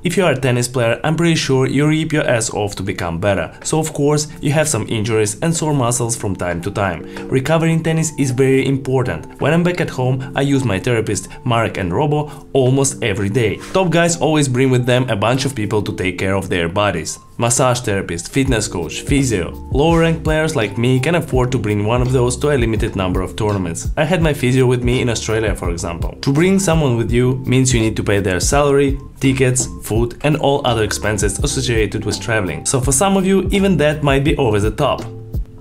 If you are a tennis player, I'm pretty sure you rip your ass off to become better, so of course you have some injuries and sore muscles from time to time. Recovery in tennis is very important. When I'm back at home, I use my therapist Marek and Robo almost every day. Top guys always bring with them a bunch of people to take care of their bodies. Massage therapist, fitness coach, physio. Lower ranked players like me can afford to bring one of those to a limited number of tournaments. I had my physio with me in Australia, for example. To bring someone with you means you need to pay their salary, tickets, food and all other expenses associated with traveling. So for some of you, even that might be over the top.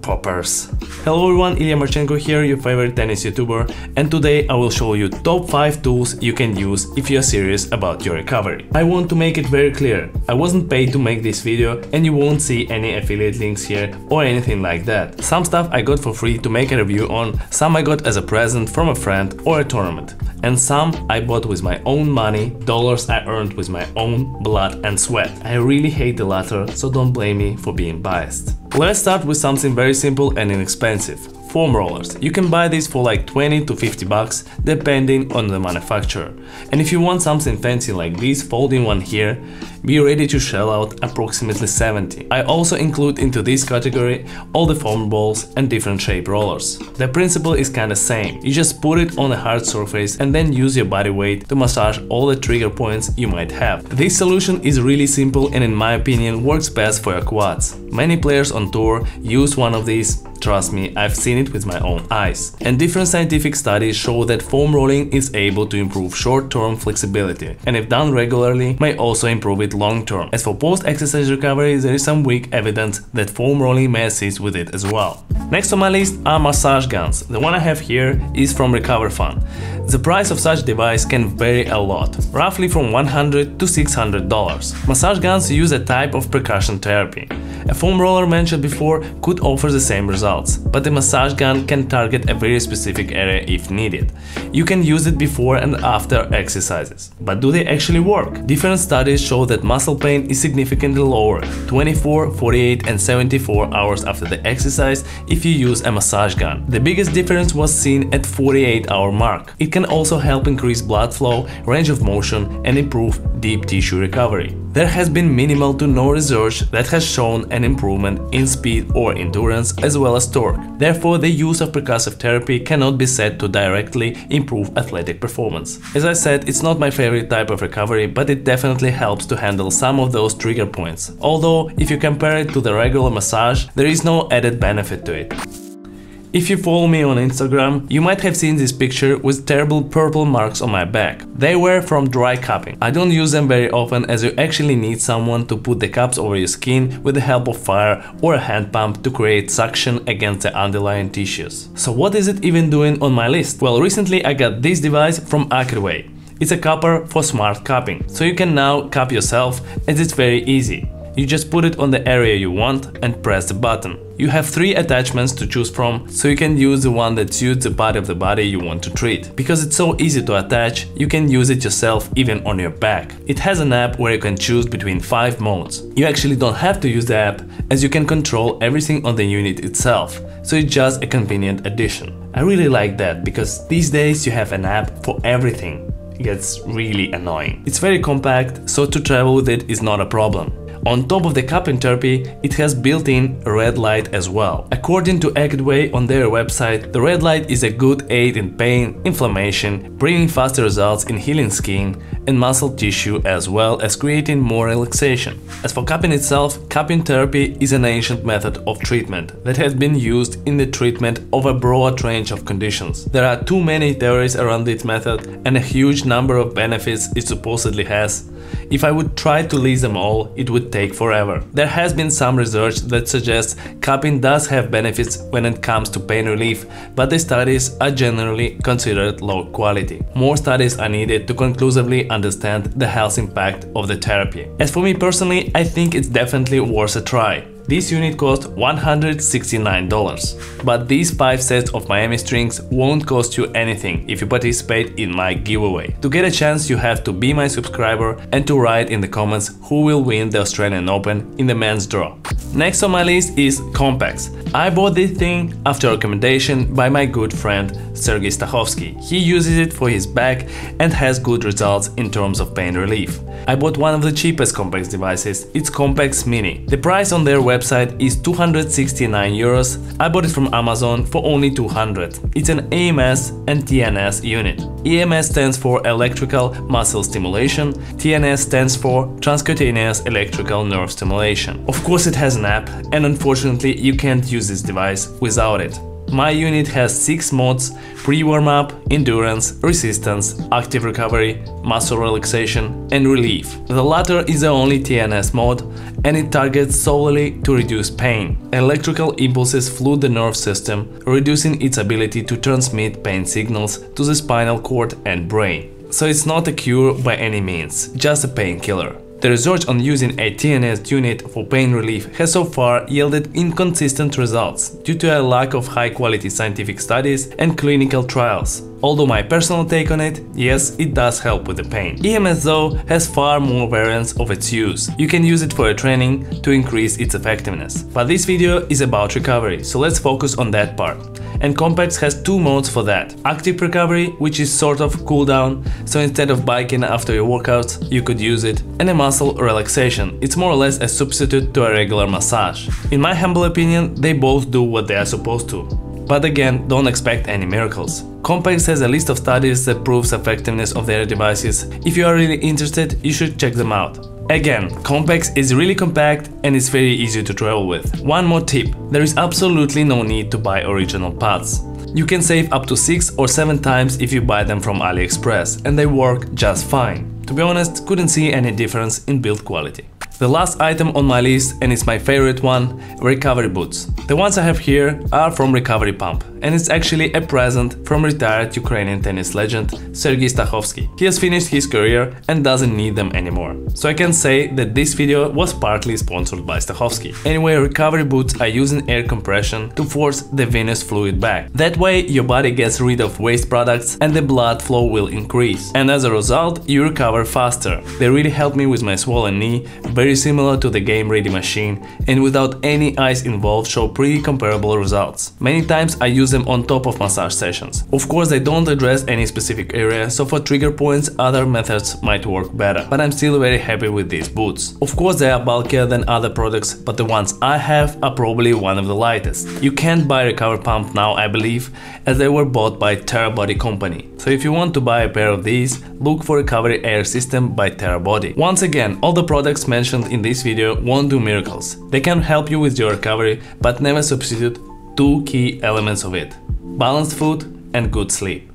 Poppers. Hello everyone, Illya Marchenko here, your favorite tennis YouTuber, and today I will show you top 5 tools you can use if you are serious about your recovery. I want to make it very clear, I wasn't paid to make this video and you won't see any affiliate links here or anything like that. Some stuff I got for free to make a review on, some I got as a present from a friend or a tournament. And some I bought with my own money, dollars I earned with my own blood and sweat. I really hate the latter, so don't blame me for being biased. Let's start with something very simple and inexpensive. Foam rollers. You can buy these for like 20 to 50 bucks depending on the manufacturer. And if you want something fancy like this folding one here, be ready to shell out approximately 70. I also include into this category all the foam balls and different shape rollers. The principle is kinda same. You just put it on a hard surface and then use your body weight to massage all the trigger points you might have. This solution is really simple and in my opinion works best for your quads. Many players on tour use one of these. Trust me, I've seen it with my own eyes. And different scientific studies show that foam rolling is able to improve short-term flexibility, and if done regularly, may also improve it long-term. As for post-exercise recovery, there is some weak evidence that foam rolling may assist with it as well. Next on my list are massage guns. The one I have here is from Recover Fun. The price of such device can vary a lot, roughly from $100 to $600. Massage guns use a type of percussion therapy. A foam roller mentioned before could offer the same results, but the massage gun can target a very specific area if needed. You can use it before and after exercises. But do they actually work? Different studies show that muscle pain is significantly lower 24, 48 and 74 hours after the exercise if you use a massage gun. The biggest difference was seen at 48-hour mark. It can also help increase blood flow, range of motion and improve deep tissue recovery. There has been minimal to no research that has shown an improvement in speed or endurance as well as torque. Therefore, the use of percussive therapy cannot be said to directly improve athletic performance. As I said, it's not my favorite type of recovery, but it definitely helps to handle some of those trigger points. Although, if you compare it to the regular massage, there is no added benefit to it. If you follow me on Instagram, you might have seen this picture with terrible purple marks on my back. They were from dry cupping. I don't use them very often as you actually need someone to put the cups over your skin with the help of fire or a hand pump to create suction against the underlying tissues. So what is it even doing on my list? Well, recently I got this device from achedaway. It's a cupper for smart cupping, so you can now cup yourself and it's very easy. You just put it on the area you want and press the button. You have 3 attachments to choose from, so you can use the one that suits the part of the body you want to treat. Because it's so easy to attach, you can use it yourself even on your back. It has an app where you can choose between 5 modes. You actually don't have to use the app, as you can control everything on the unit itself, so it's just a convenient addition. I really like that, because these days you have an app for everything. It gets really annoying. It's very compact, so to travel with it is not a problem. On top of the cupping therapy, it has built-in red light as well. According to achedaway on their website, the red light is a good aid in pain, inflammation, bringing faster results in healing skin and muscle tissue as well as creating more relaxation. As for cupping itself, cupping therapy is an ancient method of treatment that has been used in the treatment of a broad range of conditions. There are too many theories around this method and a huge number of benefits it supposedly has. If I would try to list them all, it would take forever. There has been some research that suggests cupping does have benefits when it comes to pain relief, but the studies are generally considered low quality. More studies are needed to conclusively understand the health impact of the therapy. As for me personally, I think it's definitely worth a try. This unit cost $169. But these 5 sets of Miami strings won't cost you anything if you participate in my giveaway. To get a chance, you have to be my subscriber and to write in the comments who will win the Australian Open in the men's draw. Next on my list is Compex. I bought this thing after a recommendation by my good friend Sergei Stachovsky. He uses it for his back and has good results in terms of pain relief. I bought one of the cheapest Compex devices, it's Compex Mini. The price on their website is 269 euros. I bought it from Amazon for only 200. It's an EMS and TNS unit. EMS stands for Electrical Muscle Stimulation, TNS stands for Transcutaneous Electrical Nerve Stimulation. Of course it has an app, and unfortunately you can't use this device without it. My unit has 6 modes: pre-warm-up, endurance, resistance, active recovery, muscle relaxation and relief. The latter is the only TNS mode and it targets solely to reduce pain. Electrical impulses flood the nerve system, reducing its ability to transmit pain signals to the spinal cord and brain. So it's not a cure by any means, just a painkiller. The research on using a TNS unit for pain relief has so far yielded inconsistent results due to a lack of high-quality scientific studies and clinical trials. Although my personal take on it, yes, it does help with the pain. EMS though has far more variants of its use. You can use it for a training to increase its effectiveness. But this video is about recovery, so let's focus on that part. And Compex has 2 modes for that. Active recovery, which is sort of cool down, so instead of biking after your workouts, you could use it. And a muscle relaxation, it's more or less a substitute to a regular massage. In my humble opinion, they both do what they are supposed to. But again, don't expect any miracles. Compex has a list of studies that proves effectiveness of their devices. If you are really interested, you should check them out. Again, Compex is really compact and it's very easy to travel with. One more tip, there is absolutely no need to buy original pads. You can save up to 6 or 7 times if you buy them from AliExpress, and they work just fine. To be honest, couldn't see any difference in build quality. The last item on my list, and it's my favorite one, recovery boots. The ones I have here are from Recovery Pump, and it's actually a present from retired Ukrainian tennis legend Sergei Stachovsky. He has finished his career and doesn't need them anymore. So I can say that this video was partly sponsored by Stachovsky. Anyway, recovery boots are using air compression to force the venous fluid back. That way your body gets rid of waste products and the blood flow will increase. And as a result, you recover faster. They really helped me with my swollen knee, very similar to the Game Ready machine, and without any ice involved show pretty comparable results. Many times I use them on top of massage sessions. Of course they don't address any specific area, so for trigger points other methods might work better, but I'm still very happy with these boots. Of course they are bulkier than other products, but the ones I have are probably one of the lightest. You can't buy Recovery Pump now, I believe, as they were bought by Therabody company. So if you want to buy a pair of these, look for Recovery Air System by Therabody. Once again, all the products mentioned in this video won't do miracles. They can help you with your recovery, but never substitute 2 key elements of it: balanced food and good sleep.